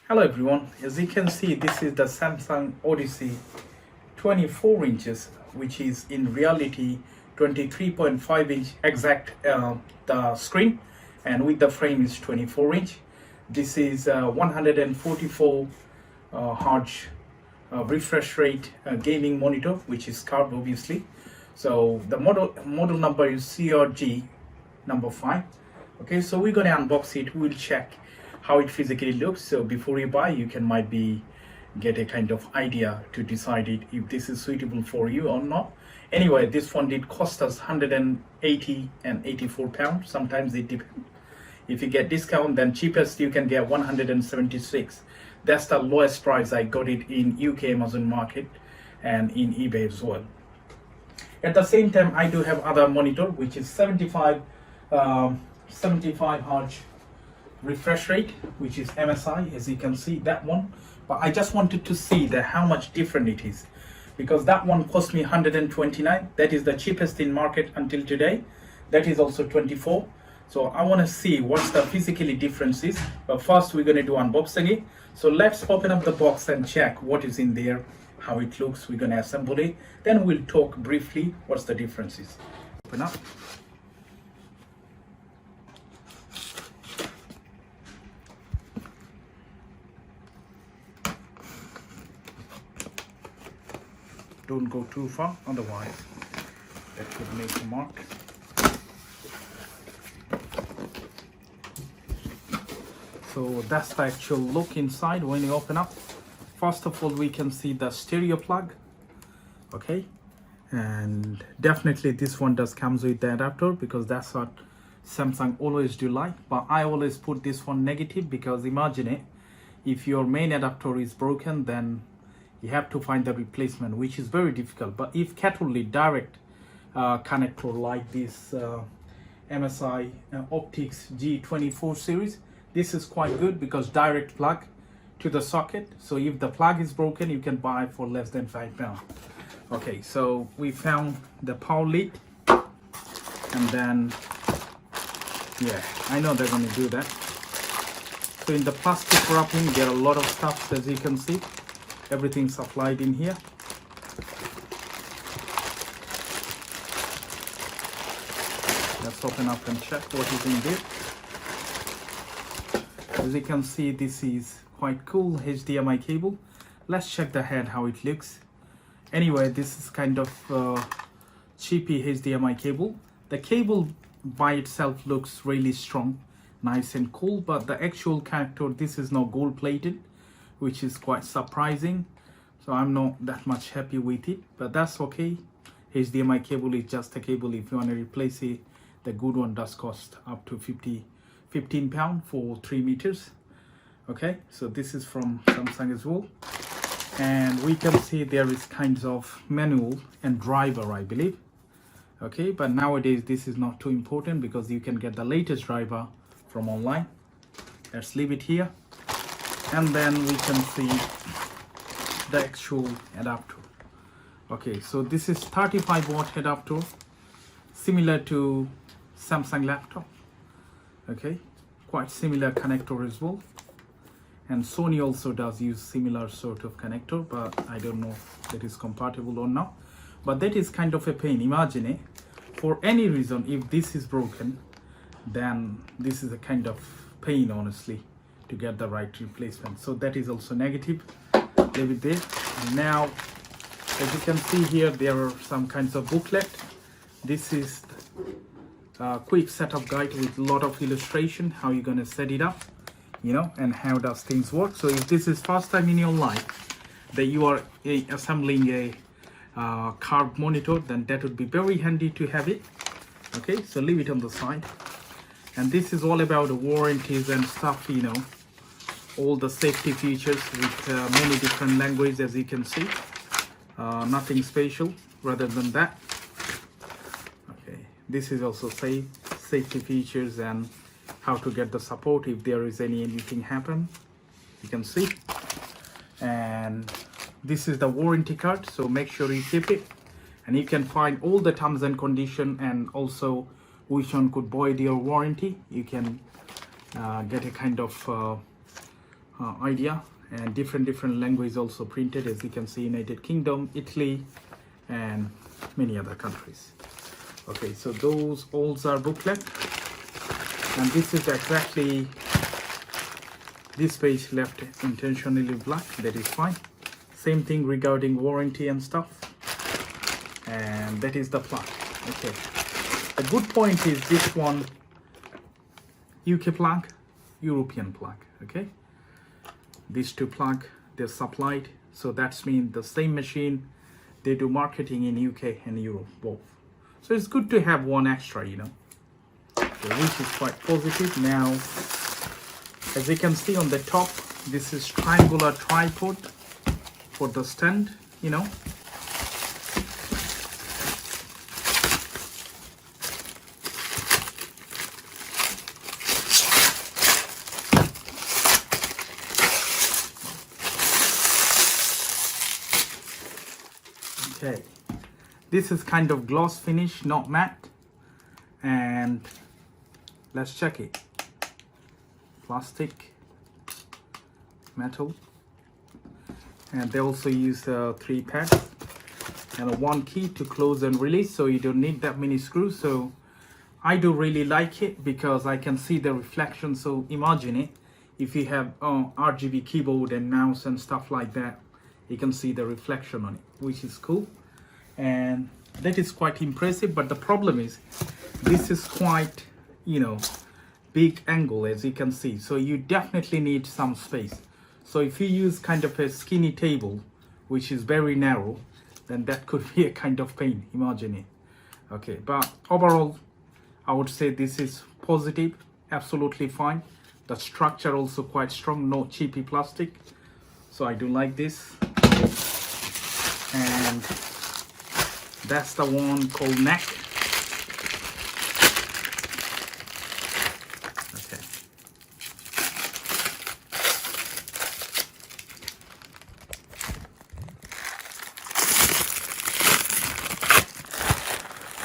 Hello everyone, as you can see this is the Samsung Odyssey 24 inches, which is in reality 23.5 inch exact the screen, and with the frame is 24 inch. This is 144 Hz refresh rate gaming monitor, which is curved obviously. So the model number is Crg number 5. Okay, so we're going to unbox it. We'll check how it physically looks. So before you buy, you can might be get a kind of idea to decide it if this is suitable for you or not. Anyway, this one did cost us 180 and 84 pounds. Sometimes it depends. If you get discount, then cheapest you can get 176. That's the lowest price I got it in UK Amazon market and in eBay as well. At the same time, I do have other monitor which is 75 Hz refresh rate, which is MSI, as you can see that one. But I just wanted to see that how much different it is, because that one cost me 129. That is the cheapest in market until today. That is also 24. So I want to see what's the physically differences. But first we're going to do unboxing it. So let's open up the box and check what is in there, how it looks. We're going to assemble it, then we'll talk briefly what's the differences. Open up. Don't go too far, otherwise that could make a mark. So that's the actual look inside when you open up. First of all, we can see the stereo plug. Okay, and definitely this one does comes with the adapter, because that's what Samsung always do like. But I always put this one negative, because imagine it, if your main adapter is broken, then you have to find the replacement, which is very difficult. But if Caterly direct connector like this MSI Optics G24 series, this is quite good because direct plug to the socket. So if the plug is broken, you can buy for less than £5. Okay, so we found the power lead, and then yeah, I know they're going to do that. So in the plastic wrapping, there are a lot of stuff, as you can see. Everything supplied in here. Let's open up and check what is in there. As you can see, this is quite cool HDMI cable. Let's check the head, how it looks. Anyway, this is kind of cheapy HDMI cable. The cable by itself looks really strong, nice and cool, but the actual connector, this is not gold plated, which is quite surprising. So I'm not that much happy with it, but that's okay. HDMI cable is just a cable. If you want to replace it, the good one does cost up to 15 pounds for 3 meters. Okay, so this is from Samsung as well. And we can see there is kinds of manual and driver, I believe. Okay, but nowadays this is not too important, because you can get the latest driver from online. Let's leave it here. And then we can see the actual adapter. Okay, so this is 35 watt adapter, similar to Samsung laptop. Okay, quite similar connector as well. And Sony also does use similar sort of connector, but I don't know if that is compatible or not. But that is kind of a pain. Imagine it, for any reason, if this is broken, then this is a kind of pain, honestly, to get the right replacement. So that is also negative. Leave it there. And now, as you can see here, there are some kinds of booklet. This is a quick setup guide with a lot of illustration, how you're going to set it up, you know, and how does things work. So if this is first time in your life that you are assembling a curved monitor, then that would be very handy to have it. Okay, so leave it on the side. And this is all about the warranties and stuff, you know, all the safety features with many different languages, as you can see. Nothing special rather than that. Okay, this is also safety features and how to get the support if there is anything happen. You can see. And this is the warranty card, so make sure you keep it. And you can find all the terms and conditions, and also which one could void your warranty. You can get a kind of idea, and different languages also printed, as you can see, United Kingdom, Italy, and many other countries. Okay, so those all are booklet, and this is exactly this page left intentionally black. That is fine. Same thing regarding warranty and stuff, and that is the plug. Okay, the good point is this one UK plug, European plug. Okay, these two plug, they're supplied, so that's mean the same machine, they do marketing in UK and Europe both. So it's good to have one extra, you know, so, which is quite positive. Now, as you can see on the top, this is triangular tripod for the stand, you know. Okay, this is kind of gloss finish, not matte, and let's check it. Plastic, metal, and they also use 3 pads and one key to close and release, so you don't need that many screws. So I do really like it because I can see the reflection. So imagine it, if you have RGB keyboard and mouse and stuff like that, you can see the reflection on it, which is cool, and that is quite impressive. But the problem is this is quite, you know, big angle, as you can see, so you definitely need some space. So if you use kind of a skinny table which is very narrow, then that could be a kind of pain, imagine it. Okay, but overall I would say this is positive, absolutely fine. The structure also quite strong, no cheapy plastic, so I do like this. And that's the one called neck. Okay,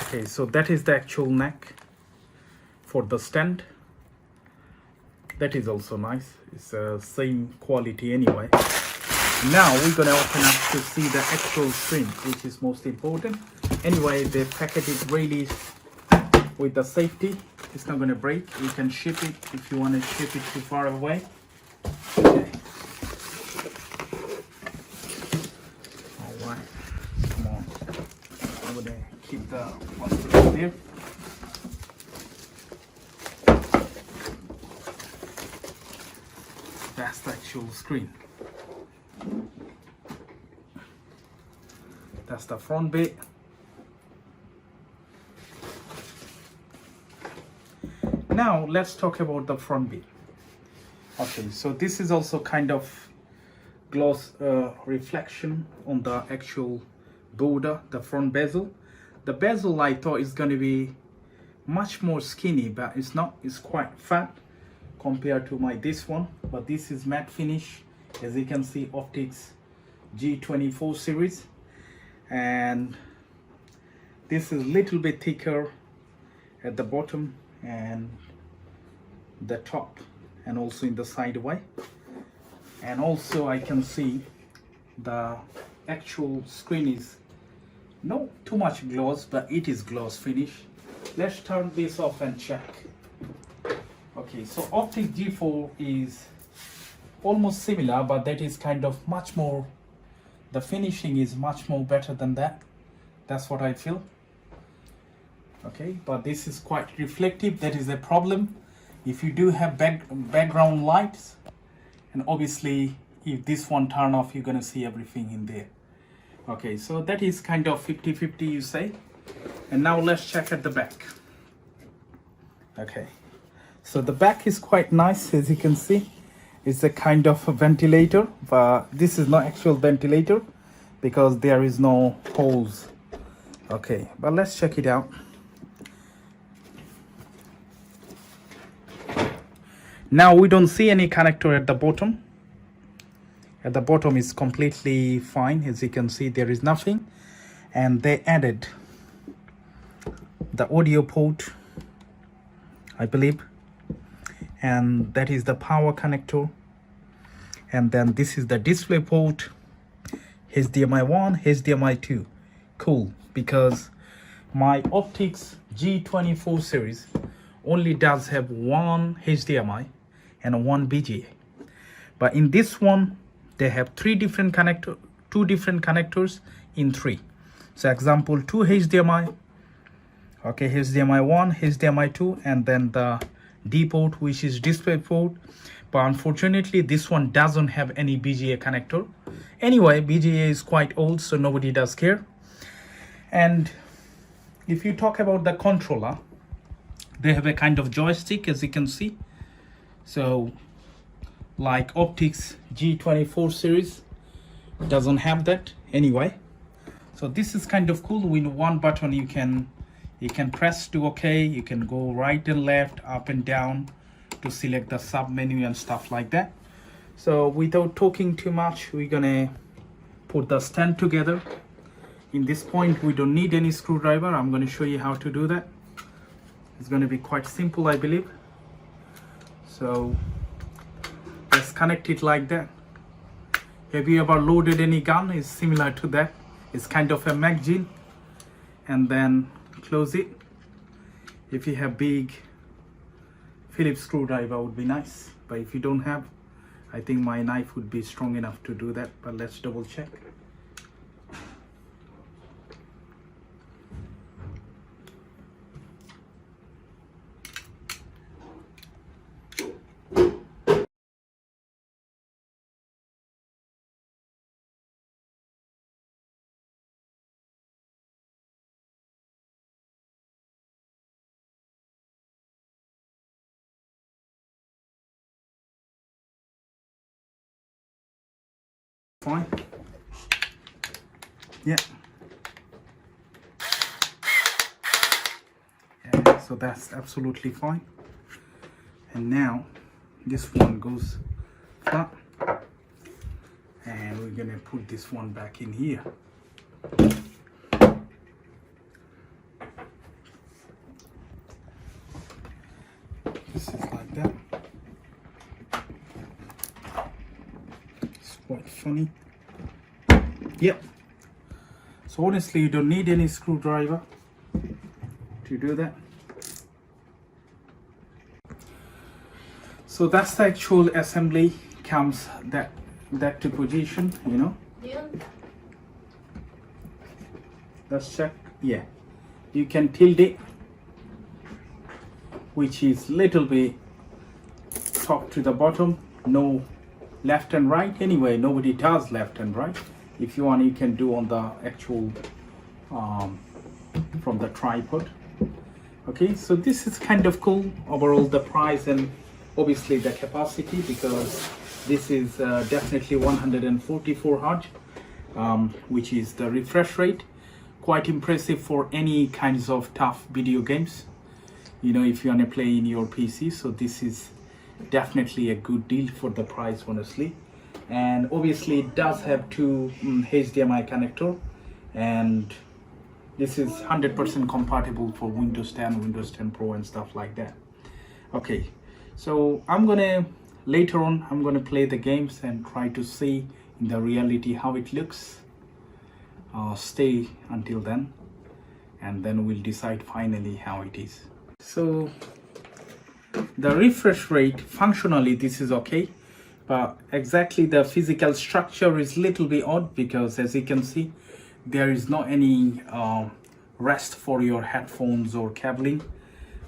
okay, so that is the actual neck for the stand. That is also nice, it's the same quality anyway. Now we're gonna open up to see the actual screen, which is most important. Anyway, they package it really with the safety. It's not gonna break. You can ship it if you want to ship it too far away. Okay. All right, come on, over there. Keep the plastic in there. That's the actual screen. That's the front bit. Now let's talk about the front bit. Okay, so this is also kind of gloss reflection on the actual border, the front bezel. The bezel I thought is going to be much more skinny, but it's not. It's quite fat compared to this one. But this is matte finish, as you can see, Optics G24 series, and this is a little bit thicker at the bottom and the top, and also in the side way. And also I can see the actual screen is not too much gloss, but it is gloss finish. Let's turn this off and check. Okay, so Optics G4 is almost similar, but that is kind of much more, the finishing is much more better than that. That's what I feel. Okay, but this is quite reflective. That is a problem if you do have background lights, and obviously if this one turn off, you're gonna see everything in there. Okay, so that is kind of 50-50, you say. And now let's check at the back. Okay, so the back is quite nice, as you can see. It's a kind of a ventilator, but this is not actual ventilator because there is no holes. Okay, but let's check it out. Now we don't see any connector at the bottom. At the bottom is completely fine, as you can see, there is nothing. And they added the audio port, I believe, and that is the power connector. And then this is the display port, HDMI 1, HDMI 2. Cool, because my Optics G24 series only does have one HDMI and one BGA. But in this one, they have two different connectors in 3. So example, 2 HDMI, okay, HDMI 1, HDMI 2, and then the D port, which is display port. But unfortunately, this one doesn't have any BGA connector. Anyway, BGA is quite old, so nobody does care. And if you talk about the controller, they have a kind of joystick, as you can see. So like Optics G24 series doesn't have that anyway. So this is kind of cool. With one button you can press to OK, you can go right and left, up and down to select the sub menu and stuff like that. So without talking too much, we're gonna put the stand together. In this point we don't need any screwdriver. I'm going to show you how to do that. It's going to be quite simple, I believe. So let's connect it like that. Have you ever loaded any gun? It's similar to that. It's kind of a magazine. And then close it. If you have big Phillips screwdriver would be nice, but if you don't have, I think my knife would be strong enough to do that. But let's double check. Fine. Yeah. So that's absolutely fine. And now this one goes flat, and we're gonna put this one back in here. This is like that. Quite funny. Yep. So honestly, you don't need any screwdriver to do that. So that's the actual assembly. Comes that to position, you know. Yeah. Let's check. Yeah, you can tilt it, which is little bit top to the bottom. No left and right. Anyway, nobody does left and right. If you want, you can do on the actual from the tripod. Okay, so this is kind of cool. Overall, the price and obviously the capacity, because this is definitely 144 Hz, which is the refresh rate. Quite impressive for any kinds of tough video games, you know, if you want to play in your PC. So this is definitely a good deal for the price, honestly. And obviously it does have 2 HDMI connector, and this is 100% compatible for Windows 10, Windows 10 Pro and stuff like that. Okay, so later on I'm gonna play the games and try to see in the reality how it looks. Stay until then, and then we'll decide finally how it is. So the refresh rate, functionally this is okay, but exactly the physical structure is little bit odd, because as you can see, there is not any rest for your headphones or cabling.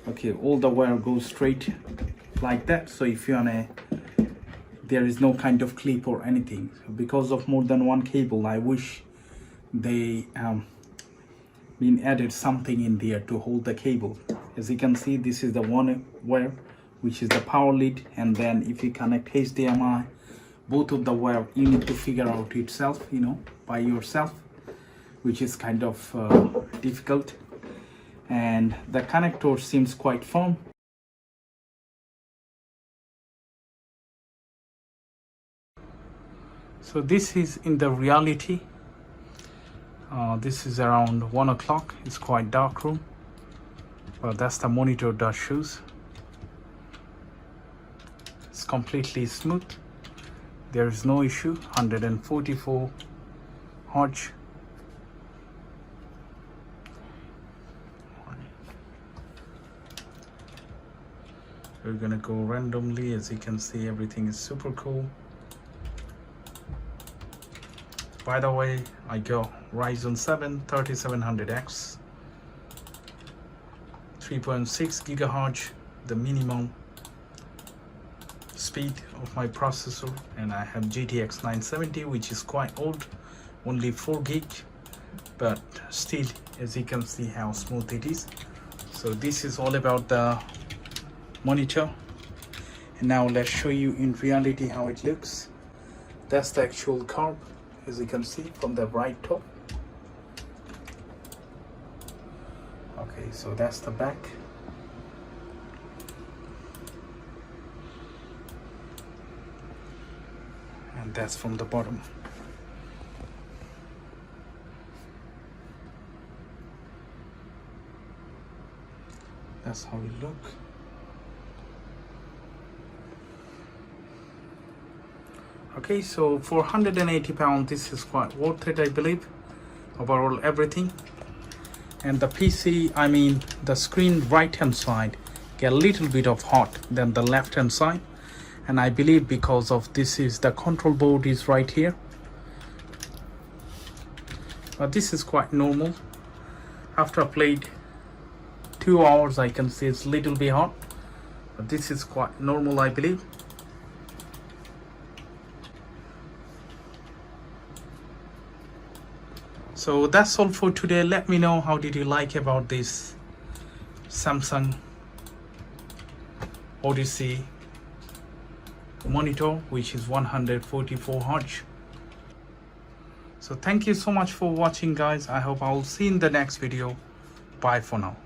Okay, all the wire goes straight like that. So if you wanna, there is no kind of clip or anything. So because of more than one cable, I wish they been added something in there to hold the cable. As you can see, this is the one wire, which is the power lead, and then if you connect HDMI, both of the wire you need to figure out itself, you know, by yourself, which is kind of difficult. And the connector seems quite firm. So this is in the reality. This is around 1 o'clock. It's quite dark room, but that's the monitor that shows. It's completely smooth. there is no issue. 144 Hz. We're gonna go randomly. As you can see, everything is super cool. By the way, I go Ryzen 7 3700X, 3.6 GHz, the minimum speed of my processor, and I have GTX 970, which is quite old, only 4 gig, but still, as you can see how smooth it is. So this is all about the monitor, and now let's show you in reality how it looks. That's the actual curve, as you can see from the right top. Okay, so that's the back. And that's from the bottom. That's how it look. Okay, so for 180 pounds, this is quite worth it, I believe. Overall, everything. And the PC, I mean the screen right hand side, get a little bit of hot than the left hand side, and I believe because of this is the control board is right here, but this is quite normal. After I played 2 hours, I can see it's a little bit hot, but this is quite normal, I believe. So that's all for today. Let me know how did you like about this Samsung Odyssey monitor, which is 144 Hz. So thank you so much for watching, guys. I hope I'll see you in the next video. Bye for now.